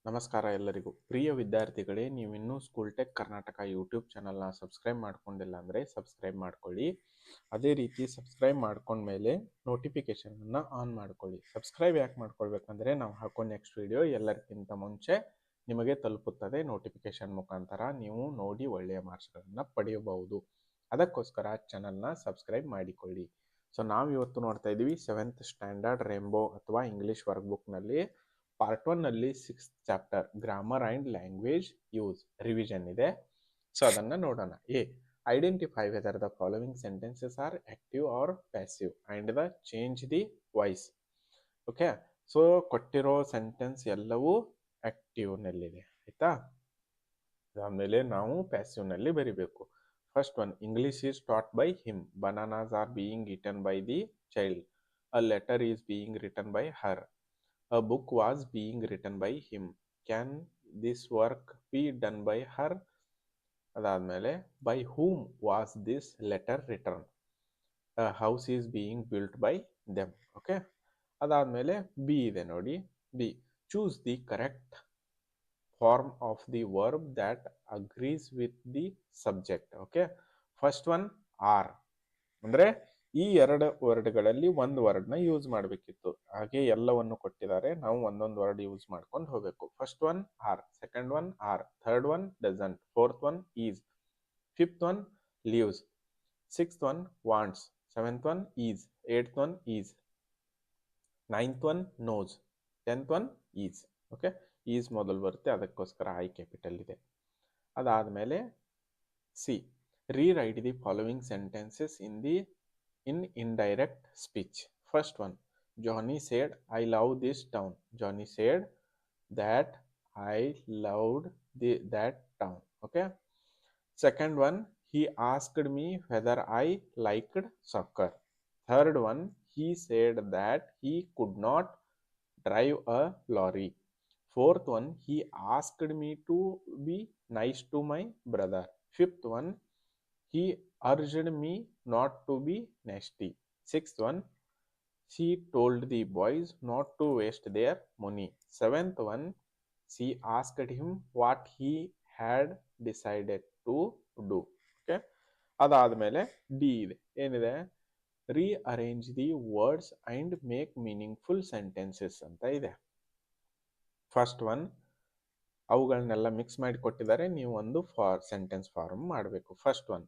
ನಮಸ್ಕಾರ ಎಲ್ಲರಿಗೂ. ಪ್ರಿಯ ವಿದ್ಯಾರ್ಥಿಗಳೇ, ನೀವಿನ್ನೂ ಸ್ಕೂಲ್ ಟೆಕ್ ಕರ್ನಾಟಕ ಯೂಟ್ಯೂಬ್ ಚಾನಲ್ನ ಸಬ್ಸ್ಕ್ರೈಬ್ ಮಾಡ್ಕೊಂಡಿಲ್ಲ ಅಂದರೆ ಸಬ್ಸ್ಕ್ರೈಬ್ ಮಾಡ್ಕೊಳ್ಳಿ. ಅದೇ ರೀತಿ ಸಬ್ಸ್ಕ್ರೈಬ್ ಮಾಡ್ಕೊಂಡ್ಮೇಲೆ ನೋಟಿಫಿಕೇಷನನ್ನು ಆನ್ ಮಾಡ್ಕೊಳ್ಳಿ. ಸಬ್ಸ್ಕ್ರೈಬ್ ಯಾಕೆ ಮಾಡ್ಕೊಳ್ಬೇಕಂದ್ರೆ ನಾವು ಹಾಕೋ ನೆಕ್ಸ್ಟ್ ವಿಡಿಯೋ ಎಲ್ಲರಿಗಿಂತ ಮುಂಚೆ ನಿಮಗೆ ತಲುಪುತ್ತದೆ. ನೋಟಿಫಿಕೇಷನ್ ಮುಖಾಂತರ ನೀವು ನೋಡಿ ಒಳ್ಳೆಯ ಮಾರ್ಕ್ಸ್ಗಳನ್ನು ಪಡೆಯಬಹುದು. ಅದಕ್ಕೋಸ್ಕರ ಚಾನಲ್ನ ಸಬ್ಸ್ಕ್ರೈಬ್ ಮಾಡಿಕೊಳ್ಳಿ. ಸೊ ನಾವು ಇವತ್ತು ನೋಡ್ತಾ ಇದ್ದೀವಿ 7th ಸ್ಟ್ಯಾಂಡರ್ಡ್ ರೇಂಬೋ ಅಥವಾ ಇಂಗ್ಲಿಷ್ ವರ್ಕ್ ಬುಕ್ನಲ್ಲಿ ಪಾರ್ಟ್ 1 ನಲ್ಲಿ 6th chapter grammar and language use revision ಇದೆ. ಸೊ ಅದನ್ನ ನೋಡೋಣ. Identify whether the following sentences are active or passive and the change the voice. Okay, so ಕೊಟ್ಟಿರೋ ಸೆಂಟೆನ್ಸ್ ಎಲ್ಲವೂ active ನಲ್ಲಿದೆ, ಆಯ್ತಾ. ಆಮೇಲೆ ನಾವು ಪ್ಯಾಸಿವ್ ನಲ್ಲಿ ಬರಿಬೇಕು. First one, English is taught by him. Bananas are being eaten by the child. A letter is being written by her. A book was being written by him. Can this work be done by her? ಅದಾದಮೇಲೆ by whom was this letter written? A house is being built by them. Okay, ಅದಾದಮೇಲೆ B ಇದೆ ನೋಡಿ. B, choose the correct form of the verb that agrees with the subject. Okay, first one are ಅಂದ್ರೆ ಈ ಎರಡು ವರ್ಡ್ಗಳಲ್ಲಿ ಒಂದು ವರ್ಡ್ನ use ಮಾಡಬೇಕಿತ್ತು. ಹಾಗೆ ಎಲ್ಲವನ್ನು ಕೊಟ್ಟಿದ್ದಾರೆ, ನಾವು ಒಂದೊಂದು ವರ್ಡ್ ಯೂಸ್ ಮಾಡ್ಕೊಂಡು ಹೋಗ್ಬೇಕು. First one are, second one are, third one doesn't, fourth one is, fifth one leaves, sixth one wants, seventh one is, eighth one is, ninth one knows, 10th one is. Okay, is ಮೊದಲು ಬರುತ್ತೆ, ಅದಕ್ಕೋಸ್ಕರ I capital ಇದೆ. ಅದಾದಮೇಲೆ C, rewrite the following sentences in indirect speech. First one, Johnny said, I love this town. Johnny said that I loved that town. Okay. Second one, he asked me whether I liked soccer. Third one, he said that he could not drive a lorry. Fourth one, he asked me to be nice to my brother. Fifth one, he urged me not to be nasty. Sixth one, she told the boys not to waste their money. Seventh one, she asked him what he had decided to do. Okay, ಅದಾದಮೇಲೆ D ಇದೆ. ಏನಿದೆ? Rearrange the words and make meaningful sentences ಅಂತ ಇದೆ. First one, ಅವುಗಳನ್ನೆಲ್ಲ mix ಮಾಡಿ ಕೊಟ್ಟಿದ್ದಾರೆ, ನೀವು ಒಂದು ಸೆಂಟೆನ್ಸ್ ಫಾರ್ಮ್ ಮಾಡಬೇಕು. First one,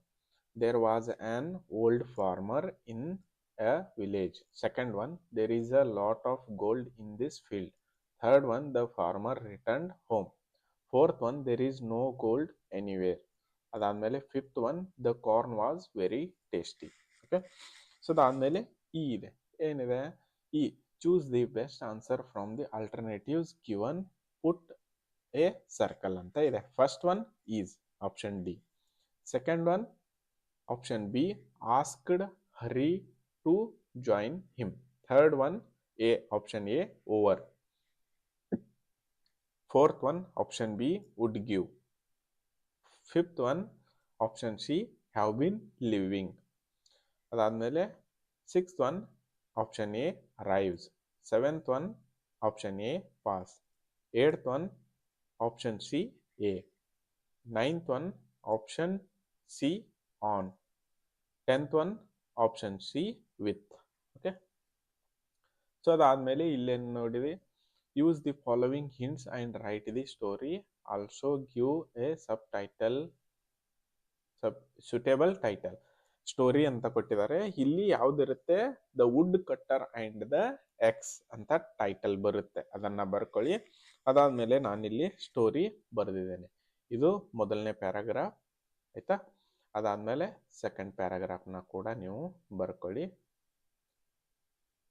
there was an old farmer in a village. Second one, there is a lot of gold in this field. Third one, the farmer returned home. Fourth one, there is no gold anywhere. ಅದಾದಮೇಲೆ fifth one, the corn was very tasty. Okay, so ಅದಾದಮೇಲೆ E ಇದೆ. ಏನಿದೆ? E, choose the best answer from the alternatives given, put a circle ಅಂತ ಇದೆ. First one is, option D. Second one option B, asked Hari to join him. Third one, A, option A, over. Fourth one, option B, would give. Fifth one, option C, have been living. ಅದಾದಮೇಲೆ sixth one, option A, arrives. Seventh one, option A, pass. Eighth one, option C, A. Ninth one, option C, on. 10th one, option C, ವಿತ್. Okay, so ಅದಾದಮೇಲೆ ಇಲ್ಲೇನು ನೋಡಿವಿ, use the following hints and write the story, also give a suitable title. Story ಅಂತ ಕೊಟ್ಟಿದ್ದಾರೆ, ಇಲ್ಲಿ ಯಾವ್ದಿರುತ್ತೆ? The wood cutter and the axe ಅಂತ title ಬರುತ್ತೆ, ಅದನ್ನ ಬರ್ಕೊಳ್ಳಿ. ಅದಾದ್ಮೇಲೆ ನಾನಿಲ್ಲಿ ಸ್ಟೋರಿ ಬರೆದಿದ್ದೇನೆ. ಇದು ಮೊದಲನೇ ಪ್ಯಾರಾಗ್ರಾಫ್, ಆಯ್ತಾ. ಅದಾದ್ಮೇಲೆ ಸೆಕೆಂಡ್ ಪ್ಯಾರಾಗ್ರಾಫ್ನ ಕೂಡ ನೀವು ಬರ್ಕೊಳ್ಳಿ.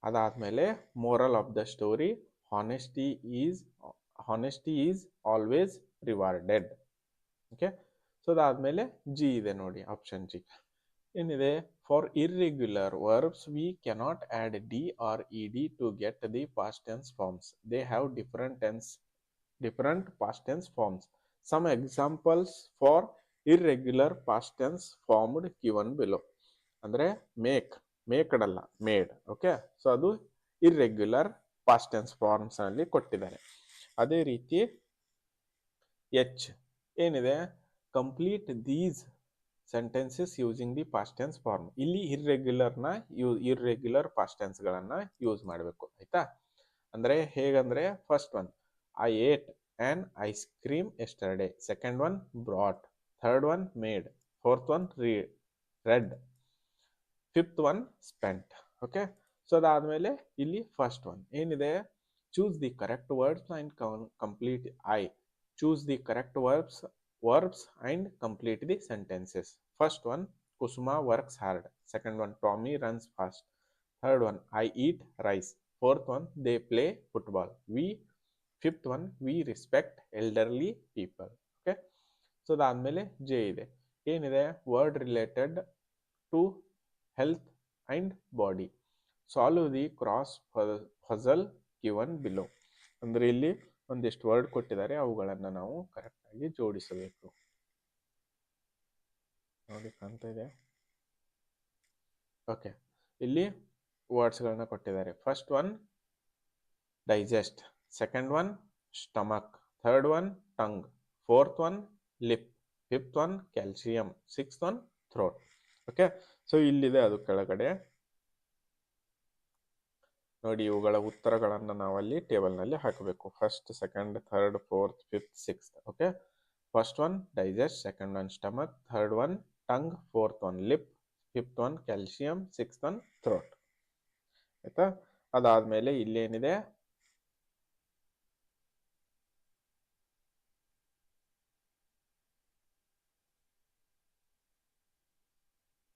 ಅದಾದ್ಮೇಲೆ moral of the story, honesty is always rewarded. Okay, so ಅದಾದ್ಮೇಲೆ ಜಿ ಇದೆ ನೋಡಿ, ಆಪ್ಷನ್ ಜಿ. ಏನಿದೆ? For irregular verbs we cannot add D or E D to get the past tense forms. They have different past tense forms. Some examples for irregular past tense formed given below. ಅಂದ್ರೆ maked ಅಲ್ಲ, made. Okay, so ಅದು irregular past tense forms ಅಲ್ಲಿ ಕೊಟ್ಟಿದ್ದಾರೆ. ಅದೇ ರೀತಿ H ಏನಿದೆ, complete these sentences using the past tense form. ಇಲ್ಲಿ irregular past ಟೆನ್ಸ್ಗಳನ್ನು ಯೂಸ್ ಮಾಡಬೇಕು, ಆಯ್ತಾ. ಅಂದರೆ ಹೇಗಂದ್ರೆ first one I ate an ice cream yesterday, second one brought, third one made, fourth one read, fifth one spent. Okay, so ಅದಾದಮೇಲೆ ಇಲ್ಲಿ first one ಏನಿದೆ, choose the correct words and complete I choose the correct verbs and complete the sentences. First one, Kusuma works hard. Second one, Tommy runs fast. Third one, I eat rice. Fourth one, they play football. Fifth one, we respect elderly people. Okay, so ಅದಾದ್ಮೇಲೆ J ಇದೆ, ಏನಿದೆ, word related to health and body. Solve the cross puzzle given below. ಅಂದ್ರೆ ಇಲ್ಲಿ ಒಂದಿಷ್ಟು word ಕೊಟ್ಟಿದ್ದಾರೆ, ಅವುಗಳನ್ನು ನಾವು ಕರೆಕ್ಟಾಗಿ ಜೋಡಿಸಬೇಕು. ನೋಡಿ ಕಾಣ್ತಾ ಇದೆ. ಓಕೆ, ಇಲ್ಲಿ ವರ್ಡ್ಸ್ಗಳನ್ನ ಕೊಟ್ಟಿದ್ದಾರೆ. First one digest, second one stomach, third one tongue, fourth one lip, fifth one calcium, sixth one throat. Okay, so ಇಲ್ಲಿದೆ ಅದು ಕೆಳಗಡೆ ನೋಡಿ. ಇವುಗಳ ಉತ್ತರಗಳನ್ನು ನಾವಲ್ಲಿ ಟೇಬಲ್ನಲ್ಲಿ ಹಾಕಬೇಕು. First, second, third, fourth, fifth, sixth. Okay, first one digest, second one stomach, third one tongue, fourth one lip, fifth one calcium, sixth one throat. ಆಯ್ತಾ, ಅದಾದ್ಮೇಲೆ ಇಲ್ಲೇನಿದೆ,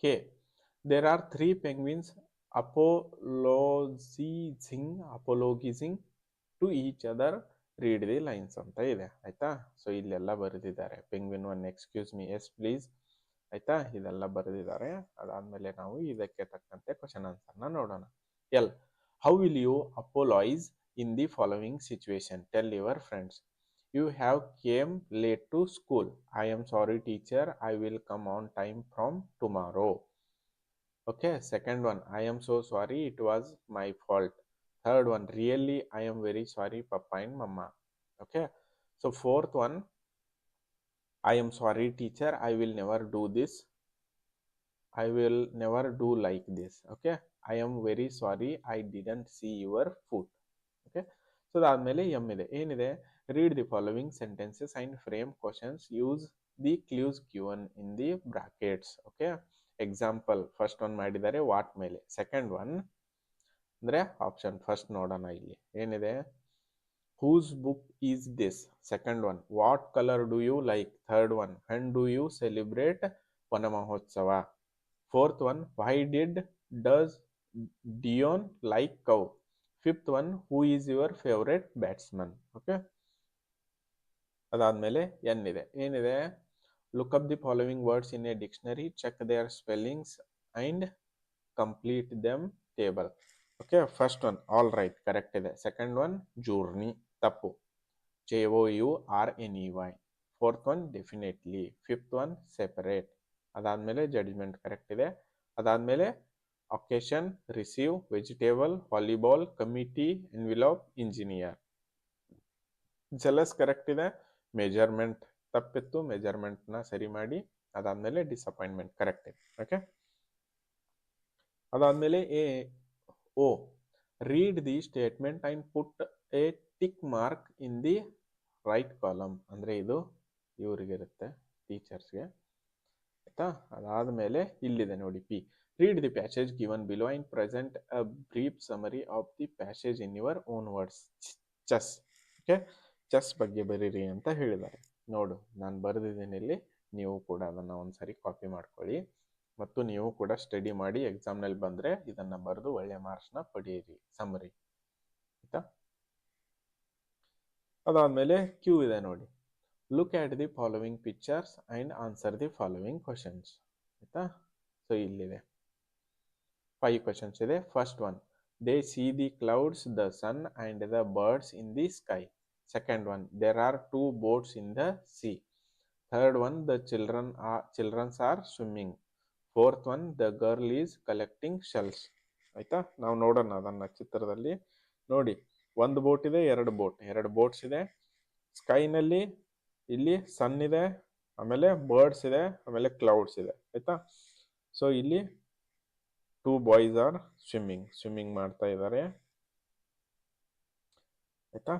K, there are 3 penguins apologizing to each other, read the lines ಅಂತ ಇದೆ. ಆಯ್ತಾ, so ಇಲ್ಲೆಲ್ಲ ಬರೆದಿದ್ದಾರೆ. Penguin one excuse me, yes please. ಆಯ್ತಾ, ಇದೆಲ್ಲ ಬರೆದಿದ್ದಾರೆ. ಅದಾದ್ಮೇಲೆ ನಾವು ಇದಕ್ಕೆ ತಕ್ಕಂತೆ ಕ್ವಶನ್ ಆನ್ಸರ್ನ ನೋಡೋಣ. L, how will you apologise in the following situation, tell your friends. You have came late to school. I am sorry teacher, I will come on time from tomorrow. Okay, second one, I am so sorry, it was my fault. Third one, really I am very sorry papa and mama. Okay, so fourth one, I am sorry teacher, I will never do this, I will never do like this. Okay, I am very sorry, I didn't see your food. Okay, so ಅದಾದ್ಮೇಲೆ M ಇದೆ, ಏನಿದೆ, read the following sentences and frame questions, use the clues given in the brackets. Okay, example first one ಮಾಡಿದ್ದಾರೆ what ಮೇಲೆ, second one ಅಂದ್ರೆ option first ನೋಡೋಣ. ಇಲ್ಲಿ ಏನಿದೆ, whose book is this, second one what colour do you like, third one when do you celebrate Vana Mahotsava, fourth one why does Dion like cow, fifth one who is your favourite batsman. Okay, ಅದಾದ್ಮೇಲೆ N ಇದೆ, ಏನಿದೆ, look up the following words in a dictionary, check their spellings and complete them table. Okay, first one all right correct ಇದೆ, second one journey ತಪ್ಪು, JOURNEY, fourth one definitely, fifth one separate, ಅದಾದ್ಮೇಲೆ judgement correct ಇದೆ, ಅದಾದ್ಮೇಲೆ occasion, receive, vegetable, volleyball, committee, envelope, engineer. Jealous correct ಇದೆ, measurement ತಪ್ಪಿತ್ತು, ಮೆಜರ್ಮೆಂಟ್ನ ಸರಿ ಮಾಡಿ, ಅದಾದ್ಮೇಲೆ ಡಿಸಪಾಯಿಂಟ್ಮೆಂಟ್ ಕರೆಕ್ಟ್ ಇದೆ. ಓಕೆ, ಅದಾದ್ಮೇಲೆ O, read the statement and put A tick mark in the right column. ಅಂದ್ರೆ ಇದು ಇವರಿಗಿರುತ್ತೆ, ಟೀಚರ್ಸ್ಗೆ. ಆಯ್ತಾ, ಅದಾದ್ಮೇಲೆ ಇಲ್ಲಿದೆ ನೋಡಿ, P, read the passage given below and present a brief summary of the passage in your own words. Chess. Okay, chess ಬಗ್ಗೆ ಬರೀರಿ ಅಂತ ಹೇಳಿದ್ದಾರೆ. ನೋಡು, ನಾನು ಬರೆದಿದ್ದೀನಿ ಇಲ್ಲಿ, ನೀವು ಕೂಡ ಅದನ್ನು ಒಂದ್ಸರಿ ಕಾಪಿ ಮಾಡ್ಕೊಳ್ಳಿ ಮತ್ತು ನೀವು ಕೂಡ ಸ್ಟಡಿ ಮಾಡಿ ಎಕ್ಸಾಮ್ನಲ್ಲಿ ಬಂದರೆ ಇದನ್ನು ಬರೆದು ಒಳ್ಳೆ ಮಾರ್ಕ್ಸ್ನ ಪಡೆಯಿರಿ. ಸಮ್ಮರಿ ಆಯ್ತಾ. ಅದಾದ್ಮೇಲೆ ಕ್ಯೂ ಇದೆ ನೋಡಿ, look at the following pictures and answer the following questions. ಆಯ್ತಾ, ಸೊ ಇಲ್ಲಿದೆ 5 questions ಇದೆ. First one, they see the clouds, the sun and the birds in the sky. Second one, there are 2 boats in the sea. Third one, the childrens are swimming. Fourth one, the girl is collecting shells. ಆಯ್ತಾ, ನಾವು ನೋಡೋಣ ಅದನ್ನ ಚಿತ್ರದಲ್ಲಿ. ನೋಡಿ, ಒಂದು boat ಇದೆ, ಎರಡು boats ಇದೆ. ಸ್ಕೈನಲ್ಲಿ ಇಲ್ಲಿ ಸನ್ ಇದೆ, ಆಮೇಲೆ ಬರ್ಡ್ಸ್ ಇದೆ, ಆಮೇಲೆ ಕ್ಲೌಡ್ಸ್ ಇದೆ ಆಯ್ತಾ. ಸೊ ಇಲ್ಲಿ 2 ಬಾಯ್ಸ್ ಆರ್ ಸ್ವಿಮ್ಮಿಂಗ್ ಮಾಡ್ತಾ ಇದ್ದಾರೆ ಆಯ್ತಾ.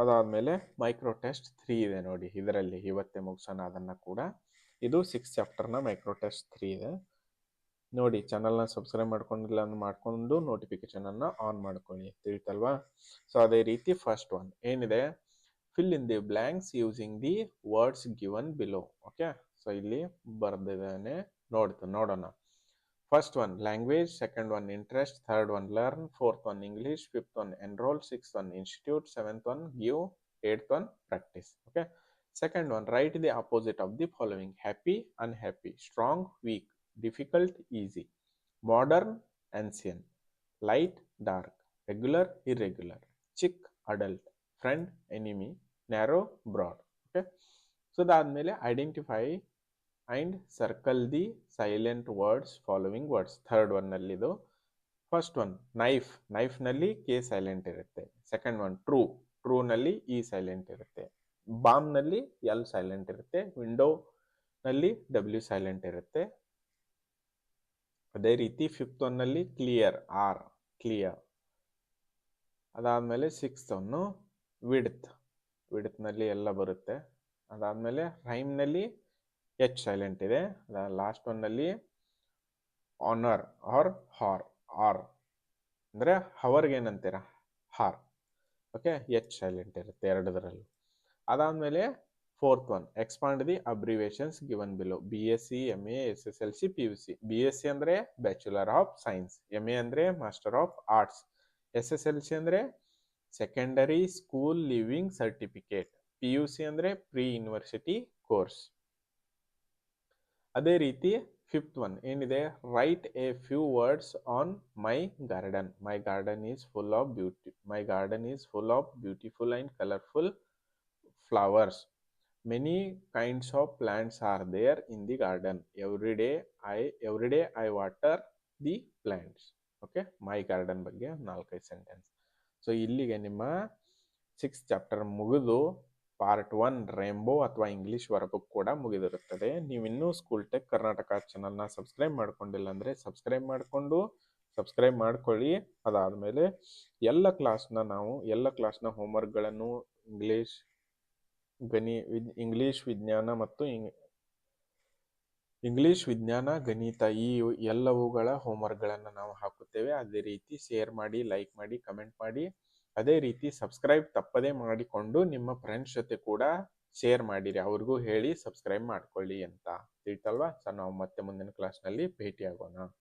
ಅದಾದ್ಮೇಲೆ ಮೈಕ್ರೋ ಟೆಸ್ಟ್ 3 ಇದೆ ನೋಡಿ, ಇದರಲ್ಲಿ ಇವತ್ತೇ ಮುಗಿಸೋಣ ಅದನ್ನ ಕೂಡ. ಇದು 6 ಚಾಪ್ಟರ್ನ ಮೈಕ್ರೋ ಟೆಸ್ಟ್ 3 ಇದೆ ನೋಡಿ. ಚಾನಲ್ನ ಸಬ್ಸ್ಕ್ರೈಬ್ ಮಾಡ್ಕೊಂಡಿಲ್ಲ ಅಂದ್ರೆ ಮಾಡ್ಕೊಂಡು ನೋಟಿಫಿಕೇಶನ್ ಅನ್ನ ಆನ್ ಮಾಡ್ಕೊಳ್ಳಿ, ತಿಳಿತಲ್ವಾ. ಸೊ ಅದೇ ರೀತಿ ಫಸ್ಟ್ ಒನ್ ಏನಿದೆ, fill in the blanks using the words given below. Okay, so ಇಲ್ಲಿ ಬರ್ದಿದ್ದಾನೆ, ನೋಡೋಣ. First one language, second one interest, third one learn, fourth one English, fifth one enroll, sixth one institute, seventh one give, eighth one practice. Okay. Second one, write the opposite of the following: happy, unhappy, strong, weak, difficult, easy, modern, ancient, light, dark, regular, irregular, chick, adult, friend, enemy, narrow, broad. Okay. So ಅದಾದ್ಮೇಲೆ identify and circle the silent words following words. Third one ನಲ್ಲಿ ಇದು first one knife ನಲ್ಲಿ K silent ಇರುತ್ತೆ. Second one true ನಲ್ಲಿ E silent ಇರುತ್ತೆ. Bomb ನಲ್ಲಿ L silent ಇರುತ್ತೆ. Window ನಲ್ಲಿ ಡಬ್ಲ್ಯೂ ಸೈಲೆಂಟ್ ಇರುತ್ತೆ. ಅದೇ ರೀತಿ ಫಿಫ್ತ್ ಒನ್ ನಲ್ಲಿ ಕ್ಲಿಯರ್ ಅದಾದ್ಮೇಲೆ ಸಿಕ್ಸ್ತ್ ಒನ್ ವಿಡ್ತ್ ನಲ್ಲಿ ಎಲ್ಲ ಬರುತ್ತೆ. ಅದಾದ್ಮೇಲೆ ರೈಮ್ ನಲ್ಲಿ ಎಚ್ ಸೈಲೆಂಟ್ ಇದೆ. ಲಾಸ್ಟ್ ಒನ್ ನಲ್ಲಿ ಆನರ್ ಆರ್ ಅಂದ್ರೆ ಹವರ್ಗೆ ಏನಂತೀರ, ಹಾರ್. ಓಕೆ, ಎಚ್ ಸೈಲೆಂಟ್ ಇರುತ್ತೆ ಎರಡದರಲ್ಲೂ. ಅದಾದ್ಮೇಲೆ fourth one expand the abbreviations given below. BSc, MA, SSLC, PUC. BSc ಅಂದ್ರೆ ಬ್ಯಾಚುಲರ್ ಆಫ್ ಸೈನ್ಸ್, MA ಅಂದ್ರೆ ಮಾಸ್ಟರ್ ಆಫ್ ಆರ್ಟ್ಸ್, SSLC ಅಂದ್ರೆ secondary school leaving certificate, PUC ಅಂದ್ರೆ ಪ್ರೀ ಯೂನಿವರ್ಸಿಟಿ ಕೋರ್ಸ್. ಅದೇ ರೀತಿ fifth one ಏನಿದೆ, write a few words on my garden is full of beautiful and colourful flowers. Many kinds of plants are there in the garden. Every day I water the plants. Okay, my garden ಬಗ್ಗೆ 4-5 sentence. So ಇಲ್ಲಿಗೆ ನಿಮ್ಮ 6th chapter ಮುಗಿದು part 1 rainbow ಅಥವಾ English verb ಕೂಡ ಮುಗಿದಿರುತ್ತದೆ. ನೀವಿನ್ನೂ school tech Karnataka ಚಾನಲ್ನ subscribe ಮಾಡ್ಕೊಂಡಿಲ್ಲ ಅಂದರೆ ಸಬ್ಸ್ಕ್ರೈಬ್ ಮಾಡ್ಕೊಳ್ಳಿ. ಅದಾದಮೇಲೆ ಎಲ್ಲ ಕ್ಲಾಸ್ನ ಹೋಮ್ವರ್ಕ್ಗಳನ್ನು ಇಂಗ್ಲಿಷ್ ವಿಜ್ಞಾನ ಗಣಿತ ಈ ಎಲ್ಲವುಗಳ ಹೋಮ್ವರ್ಕ್ಗಳನ್ನು ನಾವು ಹಾಕುತ್ತೇವೆ. ಅದೇ ರೀತಿ ಶೇರ್ ಮಾಡಿ, ಲೈಕ್ ಮಾಡಿ, ಕಮೆಂಟ್ ಮಾಡಿ. ಅದೇ ರೀತಿ ಸಬ್ಸ್ಕ್ರೈಬ್ ತಪ್ಪದೇ ಮಾಡಿಕೊಂಡು ನಿಮ್ಮ ಫ್ರೆಂಡ್ಸ್ ಜೊತೆ ಕೂಡ ಶೇರ್ ಮಾಡಿರಿ, ಅವ್ರಿಗೂ ಹೇಳಿ ಸಬ್ಸ್ಕ್ರೈಬ್ ಮಾಡ್ಕೊಳ್ಳಿ ಅಂತ. ತಿಳಿತಲ್ವಾ. ಸೊ ನಾವು ಮತ್ತೆ ಮುಂದಿನ ಕ್ಲಾಸ್ನಲ್ಲಿ ಭೇಟಿಯಾಗೋಣ.